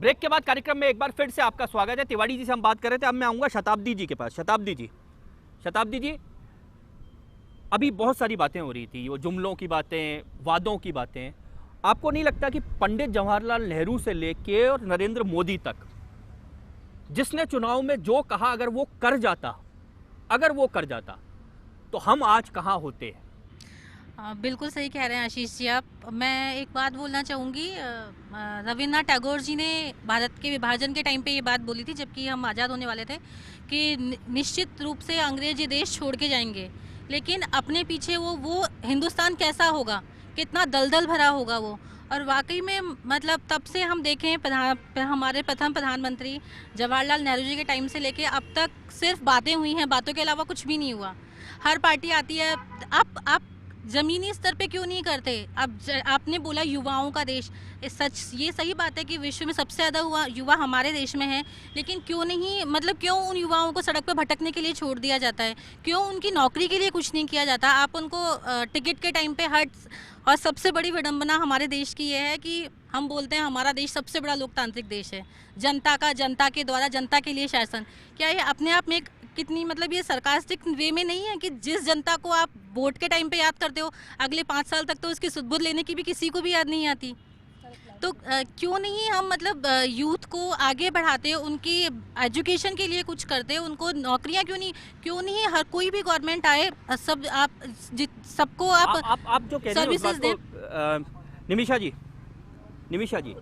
Break के बाद कार्यक्रम में एक बार फिर से आपका स्वागत है। तिवारी जी से हम बात कर रहे थे, अब मैं आऊँगा शताब्दी जी के पास। शताब्दी जी, अभी बहुत सारी बातें हो रही थी, वो जुमलों की बातें, वादों की बातें। आपको नहीं लगता कि पंडित जवाहरलाल नेहरू से लेके और नरेंद्र मोदी तक, जिसने चुनाव में जो कहा अगर वो कर जाता तो हम आज कहाँ होते हैं? बिल्कुल सही कह रहे हैं आशीष जी आप। मैं एक बात बोलना चाहूँगी, रविन्द्रनाथ टैगोर जी ने भारत के विभाजन के टाइम पे ये बात बोली थी, जबकि हम आज़ाद होने वाले थे, कि निश्चित रूप से अंग्रेज ये देश छोड़ के जाएंगे, लेकिन अपने पीछे वो हिंदुस्तान कैसा होगा, कितना दलदल भरा होगा वो। और वाकई में मतलब तब से हम देखें हमारे प्रथम प्रधानमंत्री जवाहरलाल नेहरू जी के टाइम से लेके अब तक सिर्फ बातें हुई हैं, बातों के अलावा कुछ भी नहीं हुआ। हर पार्टी आती है, आप ज़मीनी स्तर पे क्यों नहीं करते? अब आपने बोला युवाओं का देश, ये सही बात है कि विश्व में सबसे ज़्यादा युवा हमारे देश में है, लेकिन क्यों नहीं, मतलब क्यों उन युवाओं को सड़क पर भटकने के लिए छोड़ दिया जाता है? क्यों उनकी नौकरी के लिए कुछ नहीं किया जाता? आप उनको टिकट के टाइम पे और सबसे बड़ी विडंबना हमारे देश की ये है कि हम बोलते हैं हमारा देश सबसे बड़ा लोकतांत्रिक देश है, जनता के द्वारा जनता के लिए शासन। क्या ये अपने आप में एक कितनी, मतलब ये सरकास्टिक वे में नहीं है कि जिस जनता को आप वोट के टाइम पे याद करते हो, अगले 5 साल तक तो उसकी सुध-बुध लेने की भी किसी को भी याद नहीं आती। तो क्यों नहीं हम मतलब यूथ को आगे बढ़ाते, उनकी एजुकेशन के लिए कुछ करते, उनको नौकरियां क्यों नहीं हर कोई भी गवर्नमेंट आए, सबको आप जो कह रहे हैं निमिषा जी,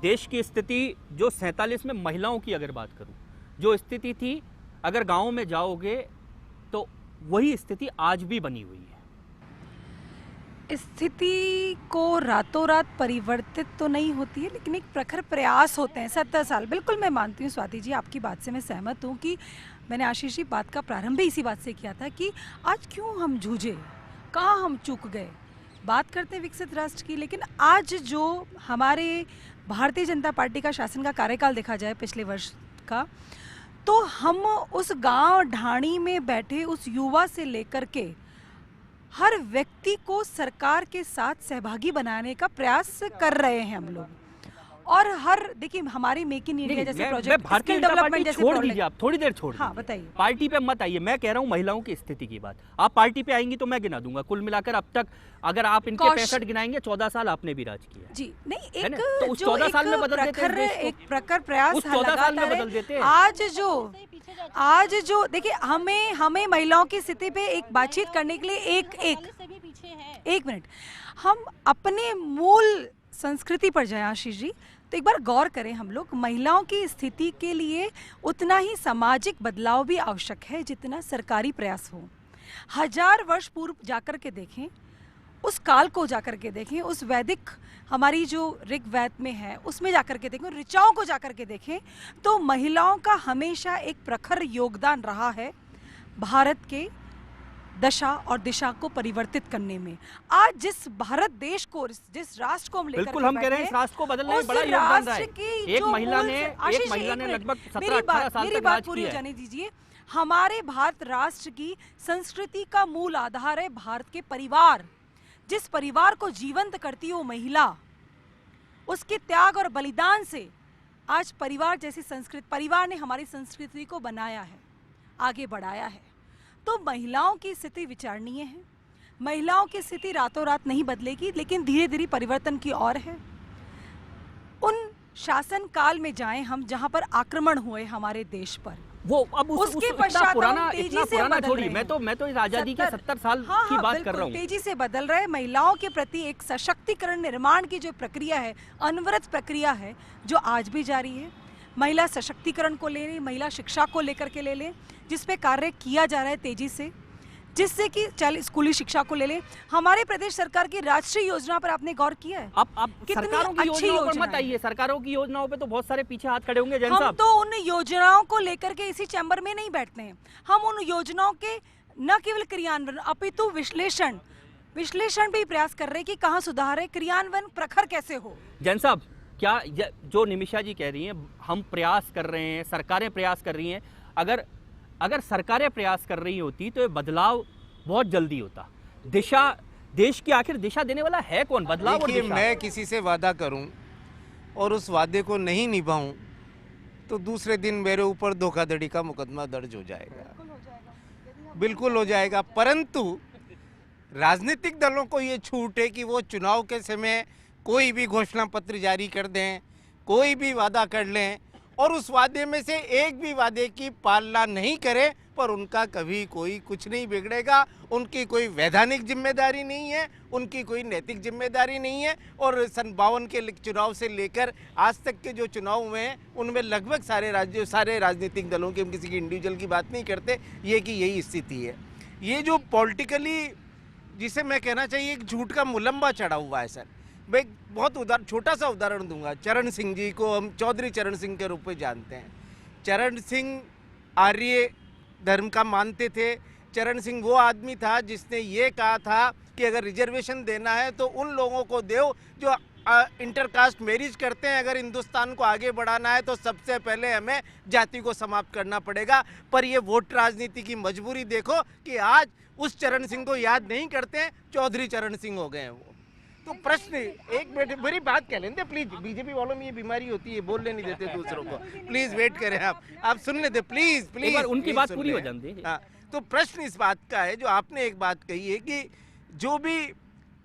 देश की स्थिति जो 47 में महिलाओं की अगर बात करूं, जो स्थिति थी, अगर गाँव में जाओगे तो वही स्थिति आज भी बनी हुई है। स्थिति को रातों रात परिवर्तित तो नहीं होती है, लेकिन एक प्रखर प्रयास होते हैं। 70 साल, बिल्कुल मैं मानती हूँ स्वाति जी, आपकी बात से मैं सहमत हूँ कि मैंने आशीष जी बात का प्रारंभ भी इसी बात से किया था कि आज क्यों हम जूझे, कहाँ हम चूक गए। बात करते हैं विकसित राष्ट्र की, लेकिन आज जो हमारे भारतीय जनता पार्टी का शासन का कार्यकाल देखा जाए पिछले वर्ष का, तो हम उस गांव ढाणी में बैठे उस युवा से लेकर के हर व्यक्ति को सरकार के साथ सहभागी बनाने का प्रयास कर रहे हैं हम लोग। और देखिए हमारी मेक इन इंडिया जैसे प्रोजेक्ट, स्किल डेवलपमेंट जैसे, छोड़ दीजिए, आप थोड़ी देर छोड़ दीजिए। हाँ बताइए, पार्टी पे मत आइए, मैं कह रहा हूँ महिलाओं की स्थिति की बात। आप पार्टी पे आएंगी तो मैं गिना दूंगा, कुल मिलाकर अब तक अगर आप इनके 65 गिनाएंगे, 14 साल आपने भी राज किया जी। नहीं, एक तो उस 14 साल में बदल देते हैं, एक प्रखर प्रयास 14 साल में बदल देते हैं। आज जो देखिए, हमें महिलाओं की स्थिति पे एक बातचीत करने के लिए एक मिनट हम अपने मूल संस्कृति पर जाएं आशीष जी, तो एक बार गौर करें हम लोग। महिलाओं की स्थिति के लिए उतना ही सामाजिक बदलाव भी आवश्यक है जितना सरकारी प्रयास हो। 1000 वर्ष पूर्व जाकर के देखें, उस काल को जाकर के देखें, उस वैदिक हमारी जो ऋग्वेद में है उसमें जाकर के देखें, ऋचाओं को जाकर के देखें, तो महिलाओं का हमेशा एक प्रखर योगदान रहा है भारत के दशा और दिशा को परिवर्तित करने में। आज जिस भारत देश को, जिस राष्ट्र को हम लेकर, बिल्कुल हम कह रहे हैं इस राष्ट्र को बदलने में बड़ा योगदान रहा है। एक महिला ने लगभग 17-18 साल तक राज पूरी किया है। जाने दीजिए। हमारे भारत राष्ट्र की संस्कृति का मूल आधार है भारत के परिवार। जिस परिवार को जीवंत करती है वो महिला, उसके त्याग और बलिदान से आज परिवार जैसी संस्कृति, परिवार ने हमारी संस्कृति को बनाया है, आगे बढ़ाया है। तो महिलाओं की स्थिति विचारणीय है। महिलाओं की स्थिति रातों रात नहीं बदलेगी, लेकिन धीरे धीरे परिवर्तन की ओर है। उन शासन काल में जाएं हम जहां पर आक्रमण हुए हमारे देश पर, वो अब उसके पश्चात इतना पुराना छोड़िए, मैं तो इस आजादी के 70 साल की बात कर रहा हूँ। तेजी से बदल रहे महिलाओं के प्रति एक सशक्तिकरण निर्माण की जो प्रक्रिया है, अनवरत प्रक्रिया है, जो आज भी जारी है। महिला सशक्तिकरण को ले लें, महिला शिक्षा को लेकर के ले लें, जिस पे कार्य किया जा रहा है तेजी से, जिससे कि चल स्कूली शिक्षा को ले लें। हमारे प्रदेश सरकार की राष्ट्रीय योजना पर आपने गौर किया है? आप सरकारों की योजनाओं पर मत आइए, सरकारों की योजनाओं पे तो बहुत सारे पीछे हाथ खड़े होंगे। जैन हम साहब, तो उन योजनाओं को लेकर के इसी चैम्बर में नहीं बैठते हैं। हम उन योजनाओं के न केवल क्रियान्वयन अपितु विश्लेषण भी प्रयास कर रहे हैं कि कहाँ सुधार है, क्रियान्वयन प्रखर कैसे हो। जैन साहब, क्या जो निमिषा जी कह रही हैं, हम प्रयास कर रहे हैं, सरकारें प्रयास कर रही हैं, अगर सरकारें प्रयास कर रही होती तो ये बदलाव बहुत जल्दी होता। देश की आखिर दिशा देने वाला है कौन? बदलाव और दिशा। मैं किसी से वादा करूं और उस वादे को नहीं निभाऊं तो दूसरे दिन मेरे ऊपर धोखाधड़ी का मुकदमा दर्ज हो जाएगा। बिल्कुल हो जाएगा। परंतु राजनीतिक दलों को ये छूट है कि वो चुनाव के समय कोई भी घोषणा पत्र जारी कर दें, कोई भी वादा कर लें और उस वादे में से एक भी वादे की पालना नहीं करें, पर उनका कभी कोई कुछ नहीं बिगड़ेगा। उनकी कोई वैधानिक जिम्मेदारी नहीं है, उनकी कोई नैतिक जिम्मेदारी नहीं है। और सन 52 के चुनाव से लेकर आज तक के जो चुनाव हुए हैं उनमें लगभग सारे राजनीतिक दलों के, हम किसी की इंडिविजुअल की बात नहीं करते, ये कि यही स्थिति है। ये जो पॉलिटिकली, जिसे मैं कहना चाहिए एक झूठ का मुलम्बा चढ़ा हुआ है सर। मैं बहुत छोटा सा उदाहरण दूंगा। चरण सिंह जी को हम चौधरी चरण सिंह के रूप में जानते हैं। चरण सिंह आर्य धर्म का मानते थे। चरण सिंह वो आदमी था जिसने ये कहा था कि अगर रिजर्वेशन देना है तो उन लोगों को दो जो इंटरकास्ट मैरिज करते हैं। अगर हिंदुस्तान को आगे बढ़ाना है तो सबसे पहले हमें जाति को समाप्त करना पड़ेगा। पर ये वोट राजनीति की मजबूरी देखो कि आज उस चरण सिंह को याद नहीं करते हैं, चौधरी चरण सिंह हो गए हैं वो। तो प्रश्न, एक मिनट मेरी बात कह लेते प्लीज। बीजेपी वालों में ये बीमारी होती है, बोलने नहीं देते दूसरों को। प्लीज वेट करें, आप सुन लेते प्लीज प्लीज। उनकी बात पूरी हो जाती है। हाँ, तो प्रश्न इस बात का है, जो आपने एक बात कही है कि जो भी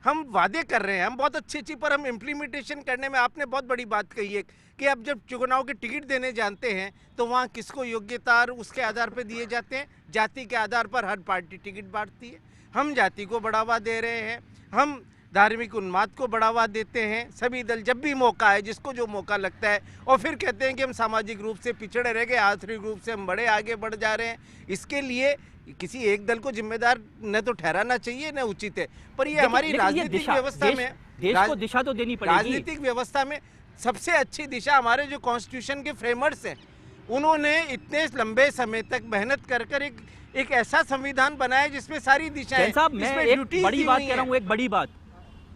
हम वादे कर रहे हैं, हम बहुत अच्छी पर हम इम्प्लीमेंटेशन करने में, आपने बहुत बड़ी बात कही है कि अब जब चुनाव के टिकट देने जानते हैं तो वहाँ किसको योग्यता और उसके आधार पर दिए जाते हैं। जाति के आधार पर हर पार्टी टिकट बांटती है। हम जाति को बढ़ावा दे रहे हैं, हम धार्मिक उन्माद को बढ़ावा देते हैं। सभी दल जब भी मौका है, जिसको जो मौका लगता है, और फिर कहते हैं कि हम सामाजिक रूप से पिछड़े रह गए, आर्थिक रूप से हम बड़े आगे बढ़ जा रहे हैं। इसके लिए किसी एक दल को जिम्मेदार न तो ठहराना चाहिए न उचित है। पर ये हमारी राजनीतिक व्यवस्था में, देश को दिशा तो देनी पड़ेगी। राजनीतिक व्यवस्था में सबसे अच्छी दिशा हमारे जो कॉन्स्टिट्यूशन के फ्रेमर्स हैं, उन्होंने इतने लंबे समय तक मेहनत कर कर एक ऐसा संविधान बनाया जिसमें सारी दिशाएं, साहब मैं एक बड़ी बात कह रहा हूँ, एक बड़ी बात,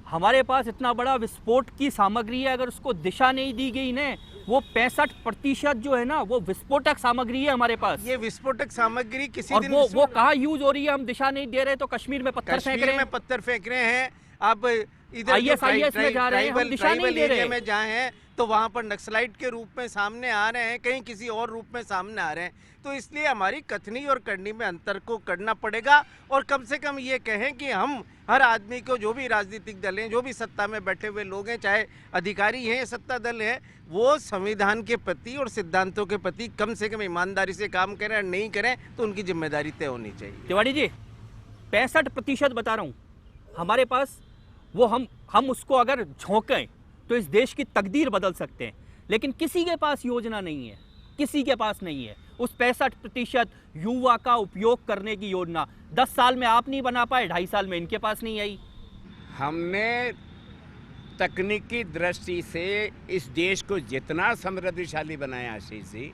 हमारे पास इतना बड़ा विस्फोट की सामग्री है, अगर उसको दिशा नहीं दी गई ना, वो 65% जो है ना वो विस्फोटक सामग्री है हमारे पास। ये विस्फोटक सामग्री किसी और दिन वो कहाँ यूज हो रही है, हम दिशा नहीं दे रहे तो कश्मीर में पत्थर फेंक रहे हैं। पत्थर फेंक रहे हैं। अब इधर ISIS में जा रहे हैं, हम दिशा नहीं दे रहे में जहाँ हैं तो वहाँ पर नक्सलाइट के रूप में सामने आ रहे हैं, कहीं किसी और रूप में सामने आ रहे हैं। तो इसलिए हमारी कथनी और करनी में अंतर को करना पड़ेगा। और कम से कम ये कहें कि हम हर आदमी को, जो भी राजनीतिक दल हैं, जो भी सत्ता में बैठे हुए लोग हैं, चाहे अधिकारी हैं, सत्ता दल है, वो संविधान के प्रति और सिद्धांतों के प्रति कम से कम ईमानदारी से काम करें। और नहीं करें तो उनकी जिम्मेदारी तय होनी चाहिए। तिवाड़ी जी 65% बता रहा हूँ हमारे पास, वो हम उसको अगर झोंकें तो इस देश की तकदीर बदल सकते हैं। लेकिन किसी के पास योजना नहीं है, किसी के पास नहीं है उस 65% युवा का उपयोग करने की योजना। 10 साल में आप नहीं बना पाए, 2.5 साल में इनके पास नहीं आई। हमने तकनीकी दृष्टि से इस देश को जितना समृद्धिशाली बनाया, आशीष जी,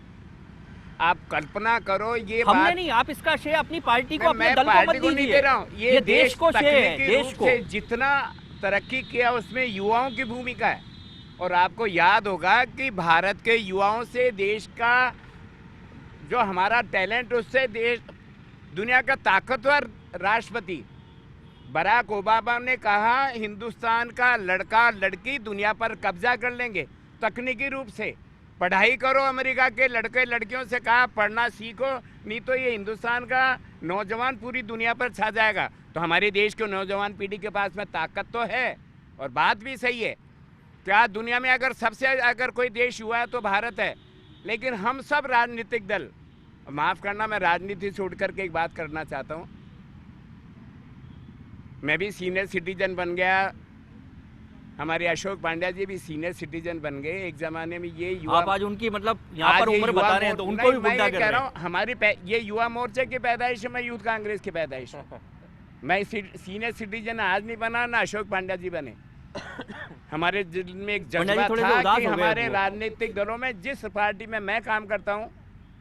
आप कल्पना करो। ये हमने बात नहीं, आप इसका श्रेय अपनी पार्टी को, अपने मैं दल को पार्टी मत को नहीं दीजिए। दे रहा हूँ। ये देश को श्रेय है, तकनीकी देश रूप को। से जितना तरक्की किया उसमें युवाओं की भूमिका है। और आपको याद होगा कि भारत के युवाओं से देश का जो हमारा टैलेंट, उससे देश दुनिया का ताकतवर राष्ट्रपति बराक ओबामा ने कहा, हिंदुस्तान का लड़का लड़की दुनिया पर कब्जा कर लेंगे तकनीकी रूप से। पढ़ाई करो, अमेरिका के लड़के लड़कियों से कहा पढ़ना सीखो, नहीं तो ये हिंदुस्तान का नौजवान पूरी दुनिया पर छा जाएगा। तो हमारे देश के नौजवान पीढ़ी के पास में ताकत तो है, और बात भी सही है। क्या दुनिया में अगर कोई देश हुआ है तो भारत है। लेकिन हम सब राजनीतिक दल, माफ़ करना मैं राजनीति छोड़ करके एक बात करना चाहता हूँ। मैं भी सीनियर सिटीजन बन गया, हमारे अशोक पांड्या जी भी सीनियर सिटीजन बन गए एक जमाने में। ये युवा, आप आज उनकी मतलब यहाँ पर उम्र बता रहे हैं तो उनको भी बुढ़ा कर रहे हैं। हमारी ये युवा मोर्चे की पैदाइश है, मैं यूथ कांग्रेस की पैदाइश हूँ। मैं सीनियर सिटीजन आज नहीं बना, ना अशोक पांड्या जी बने। हमारे दिल में एक जज्बा था कि हमारे राजनीतिक दलों में जिस पार्टी में मैं काम करता हूँ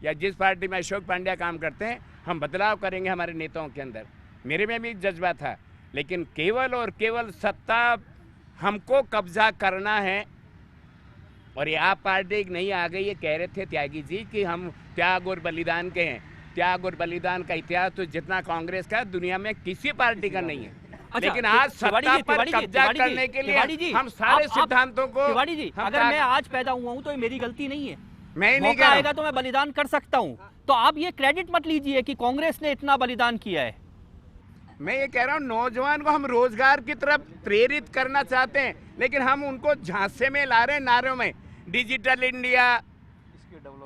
या जिस पार्टी में अशोक पांड्या काम करते हैं, हम बदलाव करेंगे हमारे नेताओं के अंदर। मेरे में भी एक जज्बा था। लेकिन केवल और केवल सत्ता हमको कब्जा करना है। और ये आप पार्टी एक नई आ गई, ये कह रहे थे त्यागी जी कि हम त्याग और बलिदान के हैं। त्याग और बलिदान का इतिहास तो जितना कांग्रेस का दुनिया में किसी पार्टी का नहीं है। लेकिन आज सत्ता पर कब्जा करने के लिए हम सारे सिद्धांतों को तिवारी जी, अगर मैं आज पैदा हुआ हूँ तो ये मेरी गलती नहीं है, मैं नहीं मौका कह रहा आएगा तो मैं बलिदान कर सकता हूँ। तो आप ये क्रेडिट मत लीजिए कि कांग्रेस ने इतना बलिदान किया है। मैं ये कह रहा हूँ नौजवान को हम रोजगार की तरफ प्रेरित करना चाहते हैं, लेकिन हम उनको झांसे में ला रहे हैं नारों में, डिजिटल इंडिया,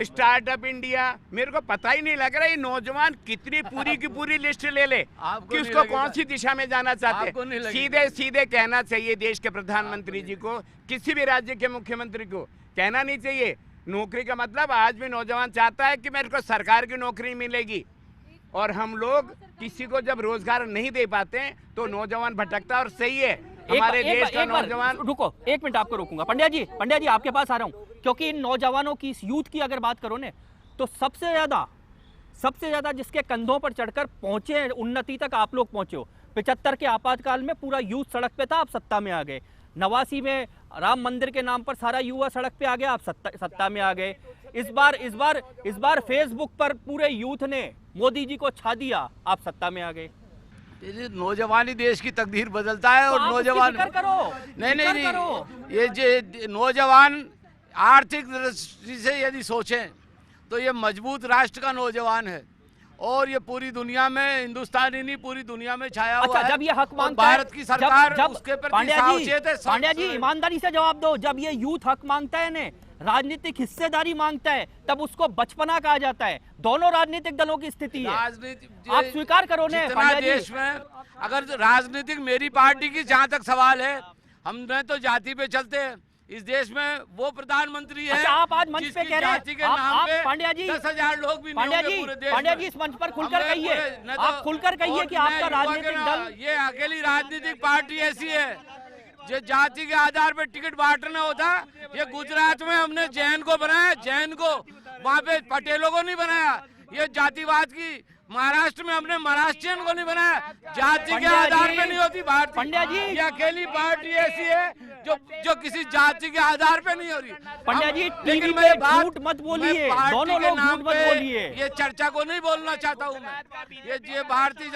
स्टार्टअप इंडिया। मेरे को पता ही नहीं लग रहा ये नौजवान कितनी पूरी की पूरी लिस्ट ले ले कि उसको कौन सी दिशा में जाना चाहते हैं। सीधे सीधे कहना चाहिए देश के प्रधानमंत्री जी को, किसी भी राज्य के मुख्यमंत्री को कहना नहीं चाहिए नौकरी का मतलब। आज भी नौजवान चाहता है कि मेरे को सरकार की नौकरी मिलेगी, और हम लोग किसी को जब रोजगार नहीं दे पाते हैं तो नौजवान भटकता है। और सही है हमारे देश का नौजवान। रुको, एक मिनट आपको रोकूंगा। पंड्या जी आपके पास आ रहा हूँ, क्योंकि इन नौजवानों की, इस यूथ की अगर बात करो ने, तो सबसे ज्यादा जिसके कंधों पर चढ़कर पहुंचे उन्नति तक आप लोग पहुंचे हो। 75 के आपातकाल में पूरा यूथ सड़क पे था, आप सत्ता में आ गए। 89 में राम मंदिर के नाम पर सारा युवा सड़क पे आ गया, आप सत्ता में आ गए। इस बार फेसबुक पर पूरे यूथ ने मोदी जी को छा दिया, आप सत्ता में आ गए। ये नौजवान ही देश की तकदीर बदलता है। और नौजवान नहीं, ये जो नौजवान आर्थिक दृष्टि से यदि सोचें तो ये मजबूत राष्ट्र का नौजवान है, और ये पूरी दुनिया में, हिंदुस्तान ही नहीं पूरी दुनिया में छाया हुआ है। जब ये हक मांगता है, भारत की सरकार उसके प्रति सावचेत है। पांड्या जी ईमानदारी से जवाब दो, जब ये यूथ हक मांगता है ने, राजनीतिक हिस्सेदारी मांगता है, तब उसको बचपना कहा जाता है। दोनों राजनीतिक दलों की स्थिति है, आप स्वीकार करो ने। देश में अगर राजनीतिक, मेरी पार्टी की जहाँ तक सवाल है, हमने तो जाति पे चलते हैं। इस देश में वो प्रधानमंत्री है। अच्छा, आप आज मंच पे कह रहे हैं, आप पांड्या जी, 10,000 लोग भी नहीं होंगे पूरे देश में। पांड्या जी इस मंच पर खुलकर कहिए, आप खुलकर कहिए कि आपका राजनीतिक दल, ये अकेली राजनीतिक पार्टी ऐसी है जो जाति के आधार पर टिकट बांटना होता। ये गुजरात में हमने जैन को बनाया, जैन को, वहाँ पे पटेलों को नहीं बनाया। ये जातिवाद की महाराष्ट्र में हमने महाराष्ट्रियन को नहीं बनाया, जाति के आधार पे नहीं होती भारतीय। पंड्या जी, ये अकेली पार्टी ऐसी है जो किसी जाति के आधार पे नहीं हो रही। पंड्या जी टीवी पे झूठ मत बोलिए, दोनों लोग झूठ मत बोलिए। ये चर्चा को नहीं बोलना चाहता हूँ मैं। ये भारतीय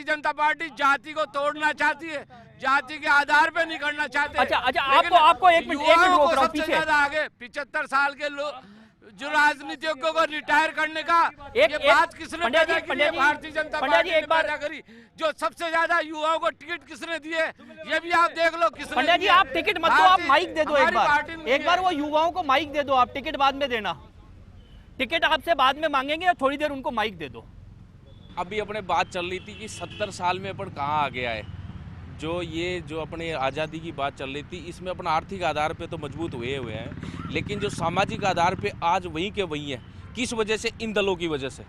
जनता पार्टी जाति को तोड़ना चाहती है, जाति के आधार पे नहीं करना चाहते। अच्छा, आपको एक मिनट रोक रहा हूं पीछे। आगे 75 साल के लोग जो राजनीतिज्ञों को रिटायर करने का ये बात किसने पैदा की? भारतीय जनता पार्टी ने पैदा करी। जो सबसे ज्यादा युवाओं को टिकट किसने दिए, ये भी आप देख लो किसने। पंड्या जी आप टिकट मत दो, आप माइक दे दो एक बार वो युवाओं को माइक दे दो। आप टिकट बाद में देना, टिकट आपसे बाद में मांगेंगे, थोड़ी देर उनको माइक दे दो। अभी अपने बात चल रही थी कि 70 साल में अपन कहाँ आ गया है। जो अपने आज़ादी की बात चल रही थी, इसमें अपना आर्थिक आधार पे तो मजबूत हुए हैं, लेकिन जो सामाजिक आधार पे आज वहीं के वहीं है। किस वजह से? इन दलों की वजह से।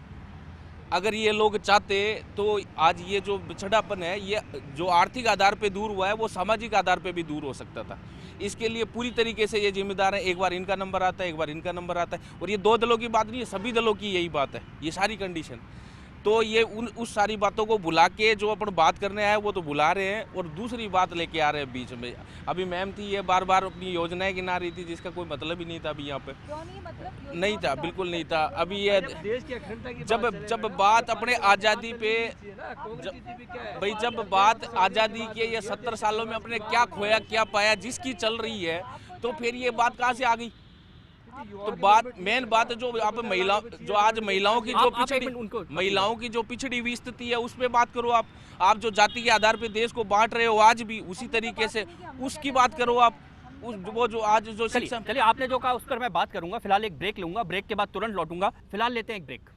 अगर ये लोग चाहते तो आज ये जो बिछड़ापन है, ये जो आर्थिक आधार पे दूर हुआ है, वो सामाजिक आधार पे भी दूर हो सकता था। इसके लिए पूरी तरीके से ये जिम्मेदार है। एक बार इनका नंबर आता है, एक बार इनका नंबर आता है। और ये दो दलों की बात नहीं है, सभी दलों की यही बात है, ये सारी कंडीशन। तो ये उस सारी बातों को भुला के जो अपन बात करने आए वो तो भुला रहे हैं, और दूसरी बात लेके आ रहे हैं बीच में। अभी मैम थी, ये बार बार अपनी योजनाएं गिना रही थी, जिसका कोई मतलब ही नहीं था अभी यहाँ पे। नहीं था, बिल्कुल नहीं था। अभी ये जब बात अपने आज़ादी पे, भाई जब बात आज़ादी के ये 70 सालों में अपने क्या खोया क्या पाया जिसकी चल रही है, तो फिर ये बात कहाँ से आ गई? तो मेन बात जो आप आज महिलाओं की जो पिछड़ी हुई स्थिति है, उस पे बात करो। आप जो जाति के आधार पे देश को बांट रहे हो आज भी उसी तरीके से, उसकी बात करो आप। वो जो आज जो चलिए आपने जो कहा उस पर मैं बात करूंगा। फिलहाल एक ब्रेक लूंगा, ब्रेक के बाद तुरंत लौटूंगा। फिलहाल लेते हैं एक ब्रेक।